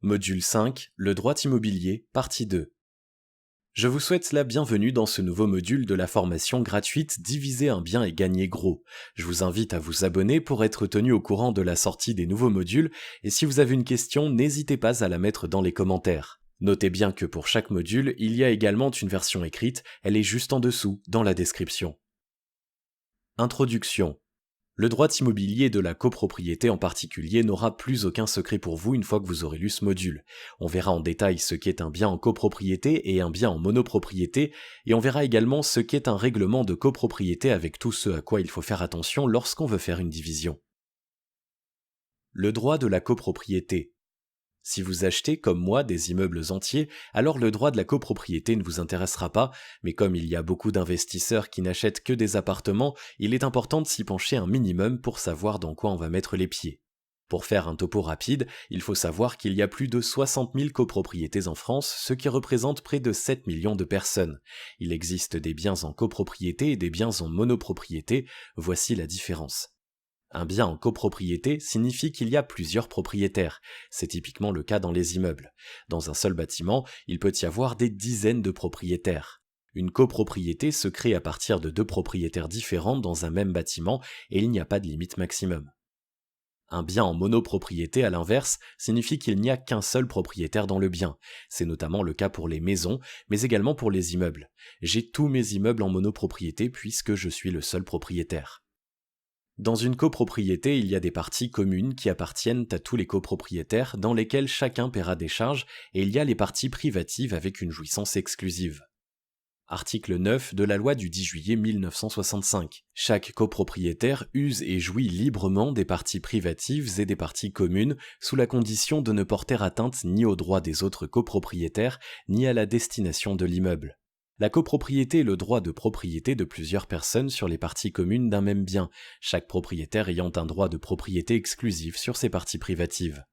Module 5, le droit immobilier, partie 2. Je vous souhaite la bienvenue dans ce nouveau module de la formation gratuite Diviser un bien et gagner gros. Je vous invite à vous abonner pour être tenu au courant de la sortie des nouveaux modules et si vous avez une question, n'hésitez pas à la mettre dans les commentaires. Notez bien que pour chaque module, il y a également une version écrite, elle est juste en dessous, dans la description. Introduction. Le droit immobilier de la copropriété en particulier n'aura plus aucun secret pour vous une fois que vous aurez lu ce module. On verra en détail ce qu'est un bien en copropriété et un bien en monopropriété, et on verra également ce qu'est un règlement de copropriété avec tout ce à quoi il faut faire attention lorsqu'on veut faire une division. Le droit de la copropriété. Si vous achetez, comme moi, des immeubles entiers, alors le droit de la copropriété ne vous intéressera pas, mais comme il y a beaucoup d'investisseurs qui n'achètent que des appartements, il est important de s'y pencher un minimum pour savoir dans quoi on va mettre les pieds. Pour faire un topo rapide, il faut savoir qu'il y a plus de 60 000 copropriétés en France, ce qui représente près de 7 millions de personnes. Il existe des biens en copropriété et des biens en monopropriété, voici la différence. Un bien en copropriété signifie qu'il y a plusieurs propriétaires. C'est typiquement le cas dans les immeubles. Dans un seul bâtiment, il peut y avoir des dizaines de propriétaires. Une copropriété se crée à partir de deux propriétaires différents dans un même bâtiment et il n'y a pas de limite maximum. Un bien en monopropriété, à l'inverse, signifie qu'il n'y a qu'un seul propriétaire dans le bien. C'est notamment le cas pour les maisons, mais également pour les immeubles. J'ai tous mes immeubles en monopropriété puisque je suis le seul propriétaire. Dans une copropriété, il y a des parties communes qui appartiennent à tous les copropriétaires dans lesquelles chacun paiera des charges et il y a les parties privatives avec une jouissance exclusive. Article 9 de la loi du 10 juillet 1965. Chaque copropriétaire use et jouit librement des parties privatives et des parties communes sous la condition de ne porter atteinte ni aux droits des autres copropriétaires ni à la destination de l'immeuble. La copropriété est le droit de propriété de plusieurs personnes sur les parties communes d'un même bien, chaque propriétaire ayant un droit de propriété exclusif sur ses parties privatives.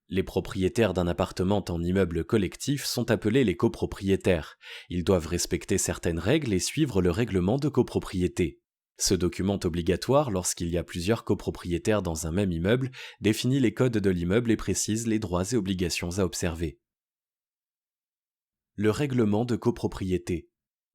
Les propriétaires d'un appartement en immeuble collectif sont appelés les copropriétaires. Ils doivent respecter certaines règles et suivre le règlement de copropriété. Ce document obligatoire lorsqu'il y a plusieurs copropriétaires dans un même immeuble définit les codes de l'immeuble et précise les droits et obligations à observer. Le règlement de copropriété.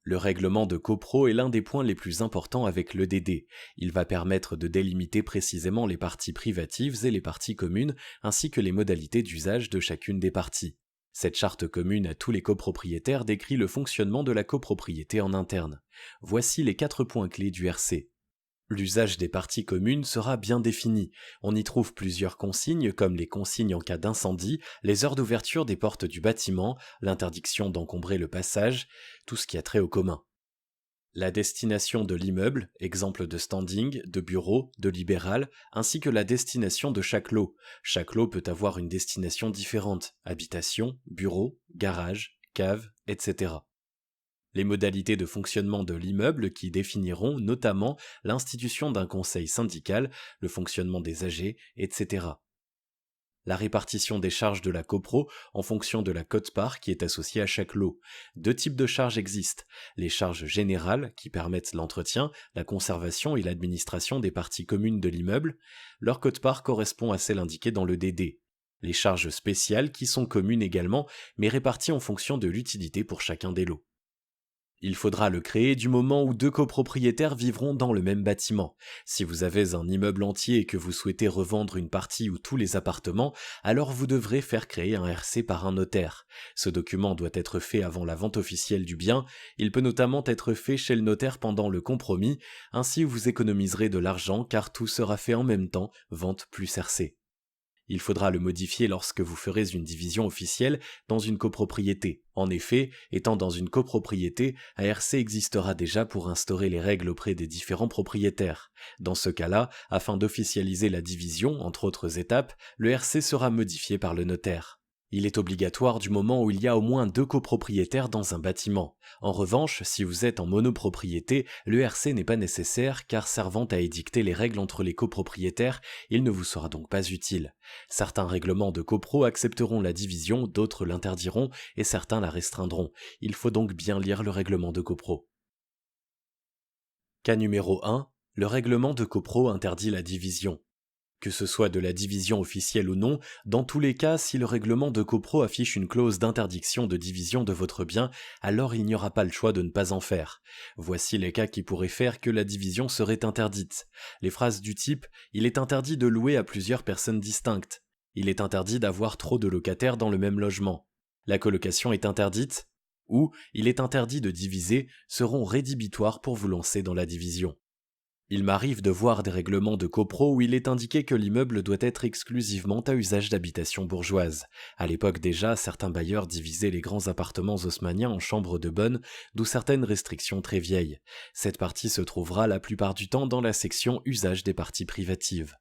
Le règlement de copro est l'un des points les plus importants avec l'EDD. Il va permettre de délimiter précisément les parties privatives et les parties communes, ainsi que les modalités d'usage de chacune des parties. Cette charte commune à tous les copropriétaires décrit le fonctionnement de la copropriété en interne. Voici les 4 points clés du RC. L'usage des parties communes sera bien défini. On y trouve plusieurs consignes comme les consignes en cas d'incendie, les heures d'ouverture des portes du bâtiment, l'interdiction d'encombrer le passage, tout ce qui a trait au commun. La destination de l'immeuble, exemple de standing, de bureau, de libéral, ainsi que la destination de chaque lot. Chaque lot peut avoir une destination différente, habitation, bureau, garage, cave, etc. Les modalités de fonctionnement de l'immeuble qui définiront notamment l'institution d'un conseil syndical, le fonctionnement des AG, etc. La répartition des charges de la copro en fonction de la quote-part qui est associée à chaque lot. 2 types de charges existent. Les charges générales qui permettent l'entretien, la conservation et l'administration des parties communes de l'immeuble. Leur quote-part correspond à celle indiquée dans le DD. Les charges spéciales qui sont communes également mais réparties en fonction de l'utilité pour chacun des lots. Il faudra le créer du moment où 2 copropriétaires vivront dans le même bâtiment. Si vous avez un immeuble entier et que vous souhaitez revendre une partie ou tous les appartements, alors vous devrez faire créer un RC par un notaire. Ce document doit être fait avant la vente officielle du bien. Il peut notamment être fait chez le notaire pendant le compromis. Ainsi vous économiserez de l'argent car tout sera fait en même temps, vente plus RC. Il faudra le modifier lorsque vous ferez une division officielle dans une copropriété. En effet, étant dans une copropriété, un RC existera déjà pour instaurer les règles auprès des différents propriétaires. Dans ce cas-là, afin d'officialiser la division, entre autres étapes, le RC sera modifié par le notaire. Il est obligatoire du moment où il y a au moins 2 copropriétaires dans un bâtiment. En revanche, si vous êtes en monopropriété, le RC n'est pas nécessaire car servant à édicter les règles entre les copropriétaires, il ne vous sera donc pas utile. Certains règlements de copro accepteront la division, d'autres l'interdiront et certains la restreindront. Il faut donc bien lire le règlement de copro. Cas numéro 1, le règlement de copro interdit la division. Que ce soit de la division officielle ou non, dans tous les cas, si le règlement de copro affiche une clause d'interdiction de division de votre bien, alors il n'y aura pas le choix de ne pas en faire. Voici les cas qui pourraient faire que la division serait interdite. Les phrases du type « Il est interdit de louer à plusieurs personnes distinctes »,« Il est interdit d'avoir trop de locataires dans le même logement »,« La colocation est interdite » ou « Il est interdit de diviser » seront rédhibitoires pour vous lancer dans la division. Il m'arrive de voir des règlements de copro où il est indiqué que l'immeuble doit être exclusivement à usage d'habitation bourgeoise. À l'époque déjà, certains bailleurs divisaient les grands appartements haussmanniens en chambres de bonne, d'où certaines restrictions très vieilles. Cette partie se trouvera la plupart du temps dans la section usage des parties privatives.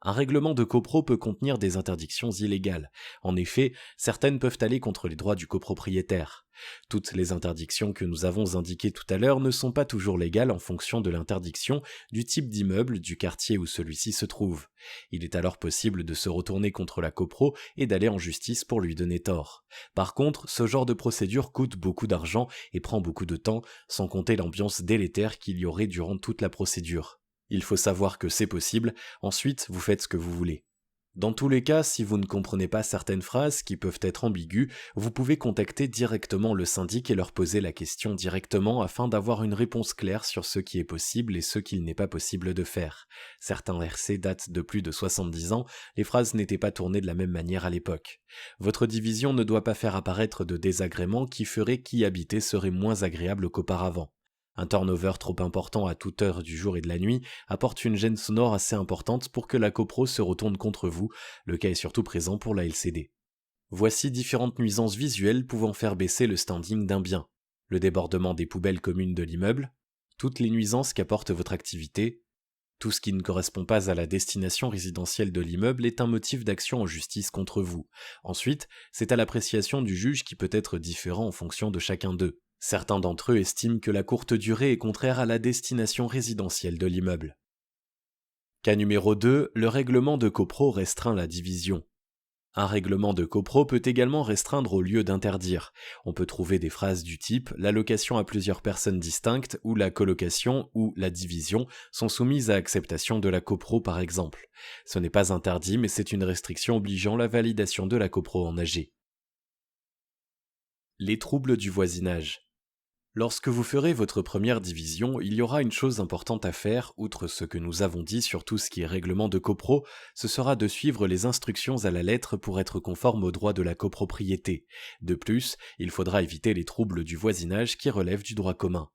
Un règlement de copro peut contenir des interdictions illégales. En effet, certaines peuvent aller contre les droits du copropriétaire. Toutes les interdictions que nous avons indiquées tout à l'heure ne sont pas toujours légales en fonction de l'interdiction, du type d'immeuble, du quartier où celui-ci se trouve. Il est alors possible de se retourner contre la copro et d'aller en justice pour lui donner tort. Par contre, ce genre de procédure coûte beaucoup d'argent et prend beaucoup de temps, sans compter l'ambiance délétère qu'il y aurait durant toute la procédure. Il faut savoir que c'est possible, ensuite vous faites ce que vous voulez. Dans tous les cas, si vous ne comprenez pas certaines phrases qui peuvent être ambiguës, vous pouvez contacter directement le syndic et leur poser la question directement afin d'avoir une réponse claire sur ce qui est possible et ce qu'il n'est pas possible de faire. Certains RC datent de plus de 70 ans, les phrases n'étaient pas tournées de la même manière à l'époque. Votre division ne doit pas faire apparaître de désagréments qui feraient qu'y habiter serait moins agréable qu'auparavant. Un turnover trop important à toute heure du jour et de la nuit apporte une gêne sonore assez importante pour que la copro se retourne contre vous, le cas est surtout présent pour la LCD. Voici différentes nuisances visuelles pouvant faire baisser le standing d'un bien. Le débordement des poubelles communes de l'immeuble, toutes les nuisances qu'apporte votre activité, tout ce qui ne correspond pas à la destination résidentielle de l'immeuble est un motif d'action en justice contre vous. Ensuite, c'est à l'appréciation du juge qui peut être différent en fonction de chacun d'eux. Certains d'entre eux estiment que la courte durée est contraire à la destination résidentielle de l'immeuble. Cas numéro 2, le règlement de copro restreint la division. Un règlement de copro peut également restreindre au lieu d'interdire. On peut trouver des phrases du type « la location à plusieurs personnes distinctes » ou « la colocation » ou « la division » sont soumises à acceptation de la copro par exemple. Ce n'est pas interdit mais c'est une restriction obligeant la validation de la copro en AG. Les troubles du voisinage. Lorsque vous ferez votre première division, il y aura une chose importante à faire, outre ce que nous avons dit sur tout ce qui est règlement de copro, ce sera de suivre les instructions à la lettre pour être conforme aux droits de la copropriété. De plus, il faudra éviter les troubles du voisinage qui relèvent du droit commun.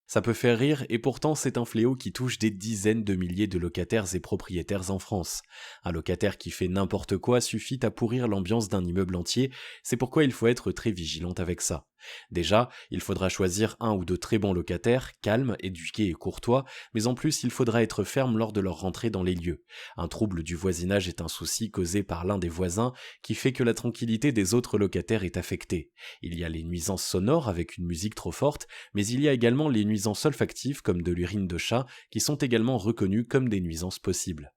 Ça peut faire rire et pourtant c'est un fléau qui touche des dizaines de milliers de locataires et propriétaires en France. Un locataire qui fait n'importe quoi suffit à pourrir l'ambiance d'un immeuble entier, c'est pourquoi il faut être très vigilant avec ça. Déjà, il faudra choisir un ou deux très bons locataires, calmes, éduqués et courtois, mais en plus il faudra être ferme lors de leur rentrée dans les lieux. Un trouble du voisinage est un souci causé par l'un des voisins qui fait que la tranquillité des autres locataires est affectée. Il y a les nuisances sonores avec une musique trop forte, mais il y a également les nuisances olfactives comme de l'urine de chat qui sont également reconnues comme des nuisances possibles.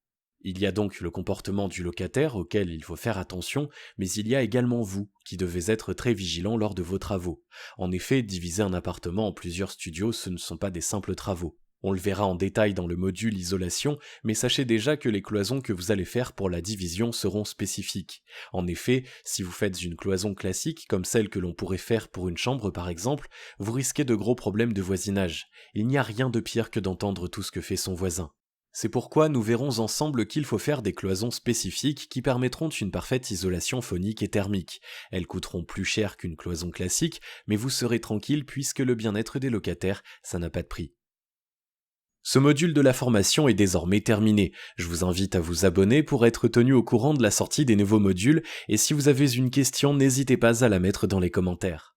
Il y a donc le comportement du locataire auquel il faut faire attention, mais il y a également vous, qui devez être très vigilant lors de vos travaux. En effet, diviser un appartement en plusieurs studios, ce ne sont pas des simples travaux. On le verra en détail dans le module isolation, mais sachez déjà que les cloisons que vous allez faire pour la division seront spécifiques. En effet, si vous faites une cloison classique, comme celle que l'on pourrait faire pour une chambre par exemple, vous risquez de gros problèmes de voisinage. Il n'y a rien de pire que d'entendre tout ce que fait son voisin. C'est pourquoi nous verrons ensemble qu'il faut faire des cloisons spécifiques qui permettront une parfaite isolation phonique et thermique. Elles coûteront plus cher qu'une cloison classique, mais vous serez tranquille puisque le bien-être des locataires, ça n'a pas de prix. Ce module de la formation est désormais terminé. Je vous invite à vous abonner pour être tenu au courant de la sortie des nouveaux modules et si vous avez une question, n'hésitez pas à la mettre dans les commentaires.